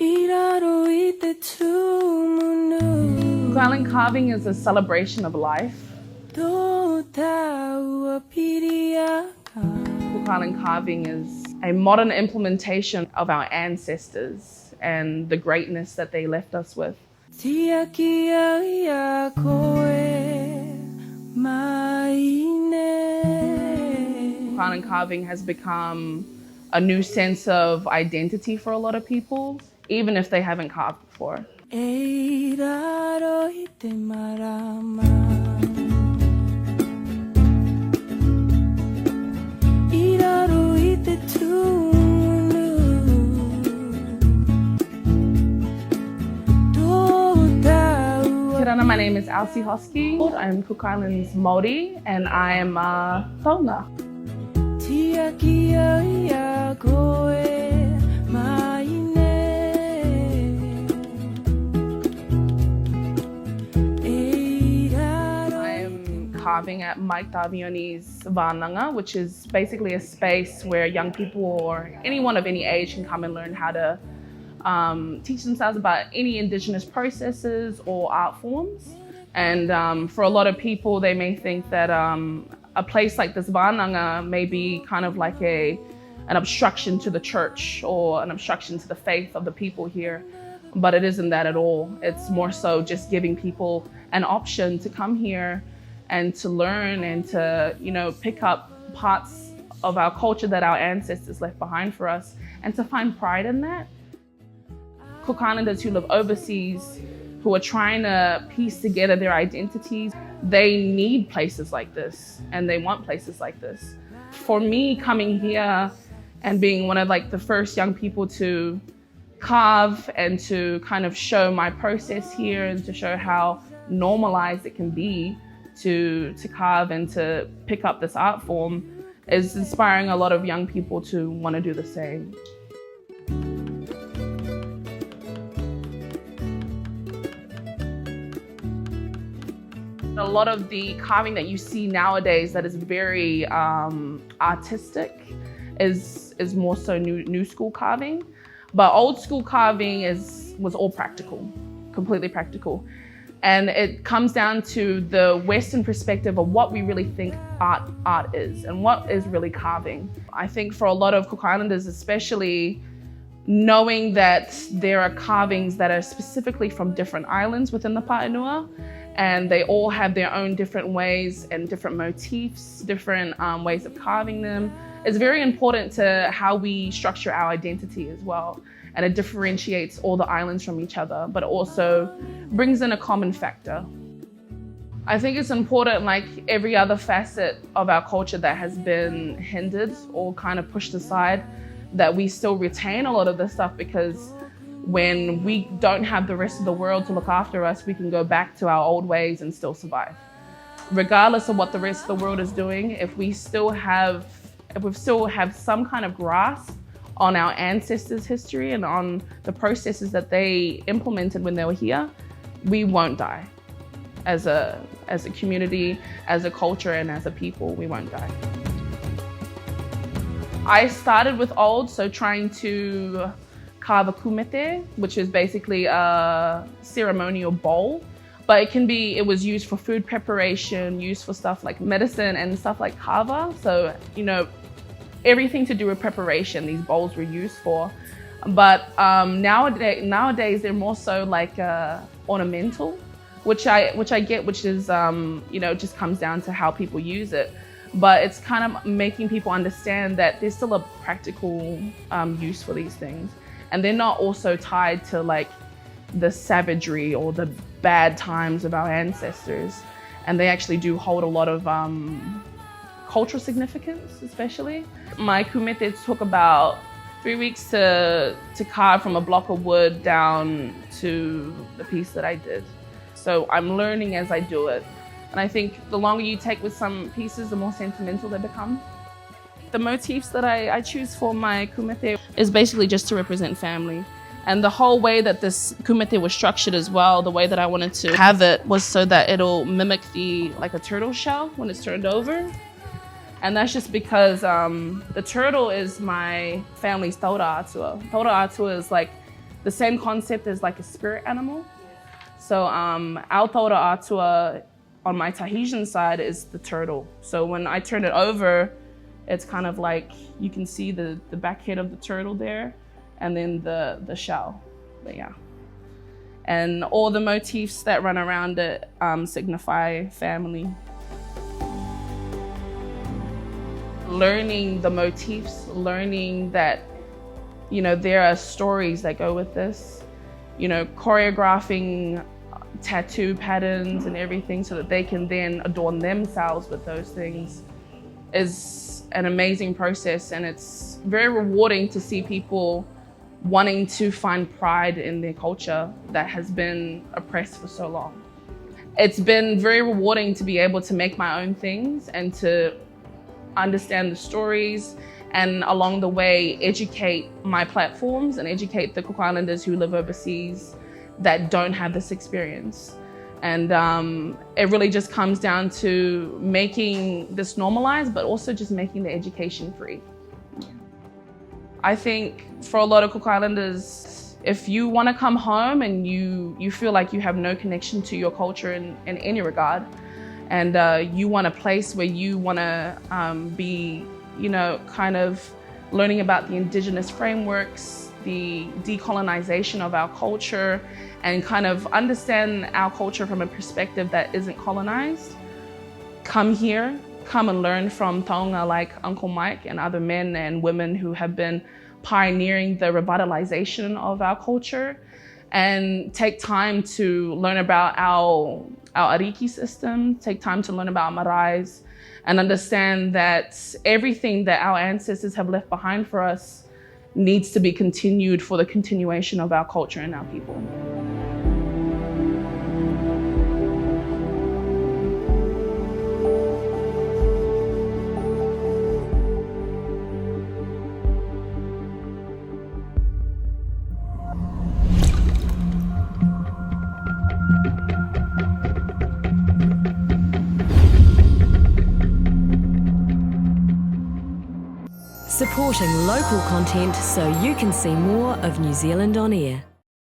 Island carving is a celebration of life. Island carving is a modern implementation of our ancestors and the greatness that they left us with. Island carving has become a new sense of identity for a lot of people, even if they haven't carved before. My name is Elsie Hosking. I'm Cook Islands Māori and I am a taonga. Carving at Mike Tavioni Vananga, which is basically a space where young people or anyone of any age can come and learn how to teach themselves about any indigenous processes or art forms. And for a lot of people, they may think that a place like this Vananga may be kind of like an obstruction to the church or an obstruction to the faith of the people here. But it isn't that at all. It's more so just giving people an option to come here and to learn and to, pick up parts of our culture that our ancestors left behind for us and to find pride in that. Cook Islanders who live overseas, who are trying to piece together their identities, they need places like this and they want places like this. For me, coming here and being one of the first young people to carve and to kind of show my process here and to show how normalized it can be to carve and to pick up this art form is inspiring a lot of young people to want to do the same. A lot of the carving that you see nowadays that is very artistic is more so new school carving, but old school carving was all practical, completely practical. And it comes down to the Western perspective of what we really think art is and what is really carving. I think for a lot of Cook Islanders, especially, knowing that there are carvings that are specifically from different islands within the enua, and they all have their own different ways and different motifs, different ways of carving them. It's very important to how we structure our identity as well. And it differentiates all the islands from each other, but it also brings in a common factor. I think it's important, like every other facet of our culture that has been hindered or kind of pushed aside, that we still retain a lot of this stuff, because when we don't have the rest of the world to look after us, we can go back to our old ways and still survive. Regardless of what the rest of the world is doing, if we still have some kind of grasp on our ancestors' history and on the processes that they implemented when they were here, we won't die. As a community, as a culture, and as a people, we won't die. I started with old, so trying to carve a kumete, which is basically a ceremonial bowl, but it was used for food preparation, used for stuff like medicine and stuff like carver. So, everything to do with preparation, these bowls were used for. But nowadays they're more so like ornamental, which I get, which is just comes down to how people use it. But it's kind of making people understand that there's still a practical use for these things, and they're not also tied to like the savagery or the bad times of our ancestors, and they actually do hold a lot of cultural significance, especially. My kumete took about 3 weeks to carve from a block of wood down to the piece that I did. So I'm learning as I do it. And I think the longer you take with some pieces, the more sentimental they become. The motifs that I choose for my kumete is basically just to represent family. And the whole way that this kumete was structured as well, the way that I wanted to have it was so that it'll mimic like a turtle shell when it's turned over. And that's just because the turtle is my family's taura atua. Taura atua is like the same concept as like a spirit animal. So our taura atua on my Tahitian side is the turtle. So when I turn it over, it's kind of like you can see the back head of the turtle there, and then the shell. But yeah. And all the motifs that run around it signify family. Learning the motifs, learning that, you know, there are stories that go with this, you know, choreographing tattoo patterns and everything so that they can then adorn themselves with those things is an amazing process. And it's very rewarding to see people wanting to find pride in their culture that has been oppressed for so long. It's been very rewarding to be able to make my own things and to understand the stories, and along the way educate my platforms and educate the Cook Islanders who live overseas that don't have this experience. And it really just comes down to making this normalized, but also just making the education free. I think for a lot of Cook Islanders, if you want to come home and you feel like you have no connection to your culture in any regard, and you want a place where you want to be, you know, kind of learning about the indigenous frameworks, the decolonization of our culture, and kind of understand our culture from a perspective that isn't colonized, come here, come and learn from taonga like Uncle Mike and other men and women who have been pioneering the revitalization of our culture, and take time to learn about our ariki system, take time to learn about marais, and understand that everything that our ancestors have left behind for us needs to be continued for the continuation of our culture and our people. Supporting local content so you can see more of New Zealand on air.